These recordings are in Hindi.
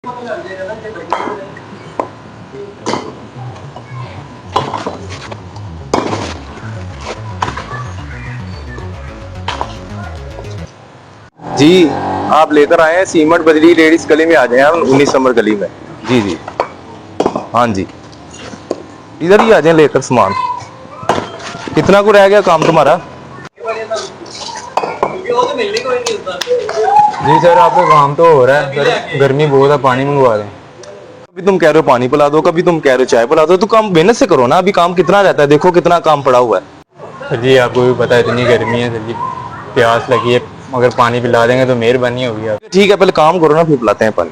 जी, आप लेकर आए हैं सीमेंट बजरी रेड इस गली में आ जाए आप 19 नंबर गली में। जी जी, हाँ जी, इधर ही आ जाए लेकर सामान। कितना को रह गया काम तुम्हारा? जी सर, आपका काम तो हो रहा है सर, गर्मी बहुत है, पानी मंगवा दें। कभी तुम कह रहे हो पानी पिला दो, कभी तुम कह रहे हो चाय पिला दो, तो काम मेहनत से करो ना। अभी काम कितना रहता है, देखो कितना काम पड़ा हुआ है। सर जी आपको भी पता है इतनी गर्मी है सर जी, प्यास लगी है, अगर पानी पिला देंगे तो मेहरबानी होगी आप। ठीक है, पहले काम करो ना, फिर पिलाते हैं पानी।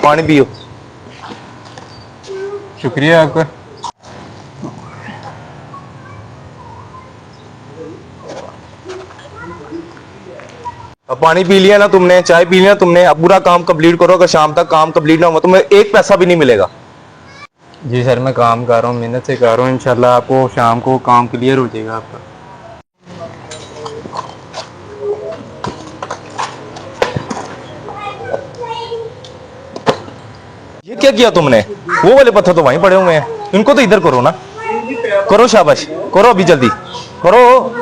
पानी पियो। शुक्रिया आपका। अब पानी पी लिया ना तुमने, चाय पी लिया तुमने, अब पूरा काम कंप्लीट करो। अगर शाम तक काम कंप्लीट ना हो तुम्हें एक पैसा भी नहीं मिलेगा। जी सर, मैं काम कर रहा हूँ, मेहनत से कर रहा हूँ, इंशाल्लाह आपको शाम को काम क्लियर हो जाएगा आपका। ये क्या किया तुमने? वो वाले पत्थर तो वहीं पड़े हुए हैं, इनको तो इधर करो ना। करो, शाबाश, करो अभी जल्दी करो।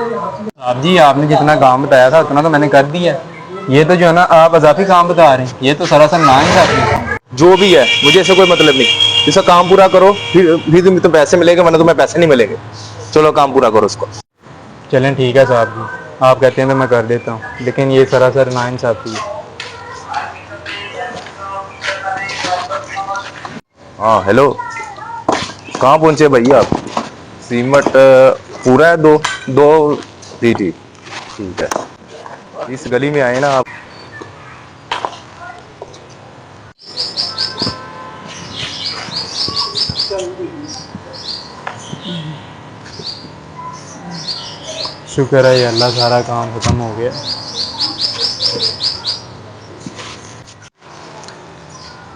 आप जी आपने जितना काम बताया था उतना तो मैंने कर दिया। ये तो जो है ना आप अजाफी काम बता रहे हैं, ये तो सरासर नाइंसाफी है। जो भी है मुझे ऐसे कोई मतलब नहीं, इसका काम पूरा करो, फिर तुम्हें पैसे मिलेंगे, वरना तुम्हें पैसे नहीं मिलेंगे। चलो काम पूरा करो उसको। चलें ठीक है साहब जी, आप कहते हैं तो मैं कर देता हूँ, लेकिन ये सरासर नाइंसाफी है। हाँ हेलो, कहाँ पहुंचे भैया आप? सीमट पूरा है? दो दो। जी जी, ठीक है, इस गली में आए ना आप। शुक्र है या अल्लाह, सारा काम खत्म हो गया।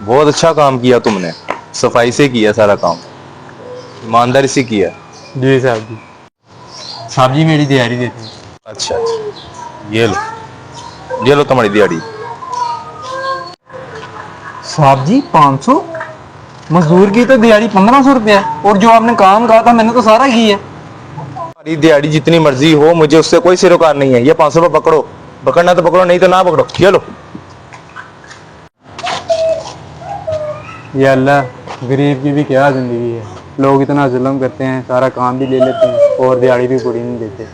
बहुत अच्छा काम किया तुमने, सफाई से किया सारा काम, ईमानदारी से किया। जी साहब जी, साहब जी मेरी दिहाड़ी देते हैं। अच्छा अच्छा, ये लो तुम्हारी दिहाड़ी। साहब जी 500? मजदूर की तो दिहाड़ी 1500 रुपया है, और जो आपने काम कहा था मैंने तो सारा किया है। तुम्हारी दिहाड़ी जितनी मर्जी हो, मुझे उससे कोई सिरोकार नहीं है। ये 500 रुपये पकड़ो, पकड़ना तो पकड़ो, नहीं तो ना पकड़ो। ये लो। या अल्लाह, गरीब की भी क्या ज़िंदगी है, लोग इतना जुल्म करते हैं, सारा काम भी ले लेते हैं और दिहाड़ी भी पूरी नहीं देते।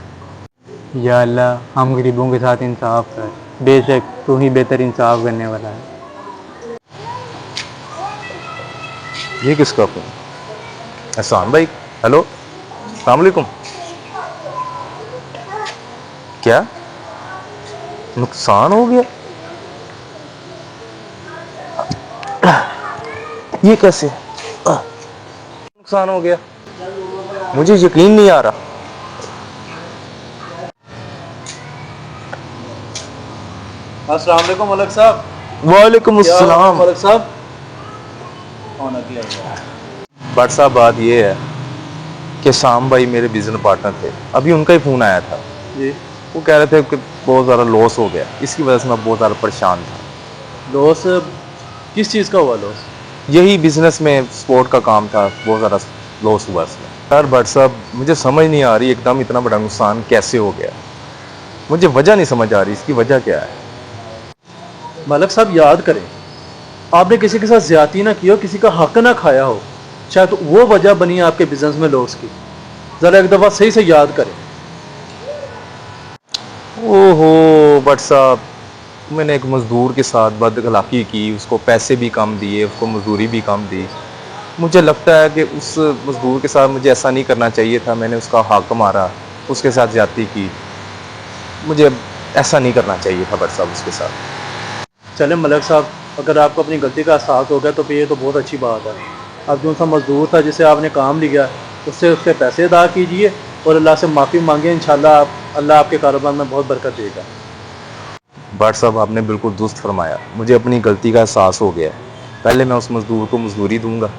या अल्लाह, हम गरीबों के साथ इंसाफ कर, बेशक तू ही बेहतर इंसाफ करने वाला है। ये किसका फोन? एहसान भाई, हेलो, अस्सलाम वालेकुम। क्या नुकसान हो गया? ये कैसे नुकसान हो गया? मुझे यकीन नहीं आ रहा। अस्सलाम वालेकुम मलक साहब। वालेकुम अस्सलाम। मलक साहब, बट साहब बात ये है कि शाम भाई मेरे बिजनेस पार्टनर थे, अभी उनका ही फोन आया था। जी, वो कह रहे थे कि बहुत ज़्यादा लॉस हो गया, इसकी वजह से मैं बहुत ज़्यादा परेशान था। लॉस किस चीज़ का हुआ लॉस? यही बिजनेस में स्पोर्ट का काम था, बहुत ज़्यादा लॉस हुआ इसमें। यार बट साहब मुझे समझ नहीं आ रही, एकदम इतना बड़ा नुकसान कैसे हो गया? मुझे वजह नहीं समझ आ रही, इसकी वजह क्या है? मलक साहब याद करें, आपने किसी के साथ ज्यादती ना की हो, किसी का हक ना खाया हो, शायद वो वजह बनी आपके बिजनेस में लॉस की। ज़रा एक दफ़ा सही से याद करें। ओहो बट साहब, मैंने एक मज़दूर के साथ बदअखलाक़ी की, उसको पैसे भी कम दिए, उसको मजदूरी भी कम दी। मुझे लगता है कि उस मज़दूर के साथ मुझे ऐसा नहीं करना चाहिए था। मैंने उसका हक मारा, उसके साथ ज़्यादती की। मुझे ऐसा नहीं करना चाहिए था बट साहब उसके साथ। चले मलक साहब, अगर आपको अपनी गलती का एहसास हो गया तो फिर ये तो बहुत अच्छी बात है। अब जो सा मज़दूर था जिसे आपने काम लिया, उससे उसके पैसे अदा कीजिए और अल्लाह से माफ़ी मांगे। इंशाल्लाह अल्लाह आपके कारोबार में बहुत बरकत देगा। बट साहब आपने बिल्कुल दुरुस्त फरमाया, मुझे अपनी गलती का एहसास हो गया है। पहले मैं उस मज़दूर को मजदूरी दूंगा,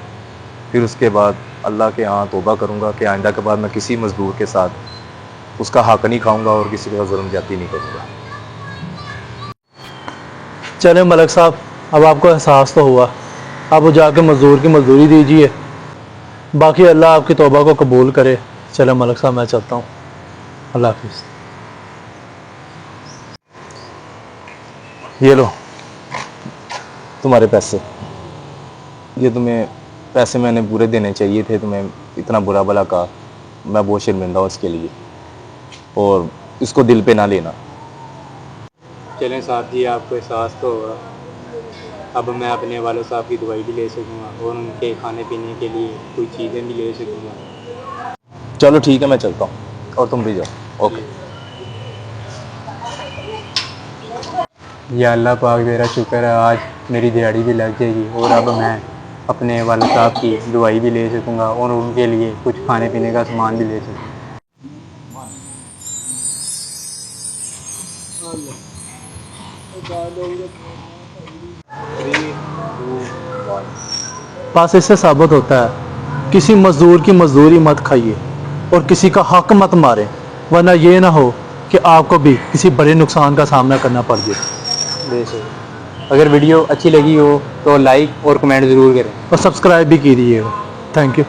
फिर उसके बाद अल्लाह के यहाँ तौबा करूंगा कि आइंदा के बाद मैं किसी मज़दूर के साथ उसका हक नहीं खाऊंगा और किसी का जुल्म ज्यादती नहीं करूंगा। चलें मलिक साहब, अब आपको एहसास तो हुआ, अब वो जाके मज़दूर की मजदूरी दीजिए। बाकी अल्लाह आपकी तौबा को कबूल करे। चलें मलिक साहब, मैं चलता हूँ। अल्लाह हाफिज़। ये लो तुम्हारे पैसे। ये तुम्हें पैसे मैंने पूरे देने चाहिए थे, तुम्हें इतना बुरा भला कहा, मैं बहुत शर्मिंदा हूँ इसके लिए, और इसको दिल पे ना लेना। चलें साहब जी, आपको एहसास तो होगा, अब मैं अपने वालों साहब की दवाई भी ले सकूँगा और उनके खाने पीने के लिए कोई चीज़ें भी ले सकूँगा। चलो ठीक है, मैं चलता हूँ और तुम भी जाओ। ओके। या अल्लाह पाक, तेरा शुक्र है आज मेरी दिहाड़ी भी लग जाएगी और अब मैं अपने वाले साहब की दवाई भी ले सकूँगा और उनके लिए कुछ खाने पीने का सामान भी ले सकूँगा। बस इससे साबित होता है किसी मजदूर की मजदूरी मत खाइए और किसी का हक मत मारें, वरना ये ना हो कि आपको भी किसी बड़े नुकसान का सामना करना पड़ जाए। बेशक, अगर वीडियो अच्छी लगी हो तो लाइक और कमेंट ज़रूर करें और सब्सक्राइब भी कीजिएगा। Thank you.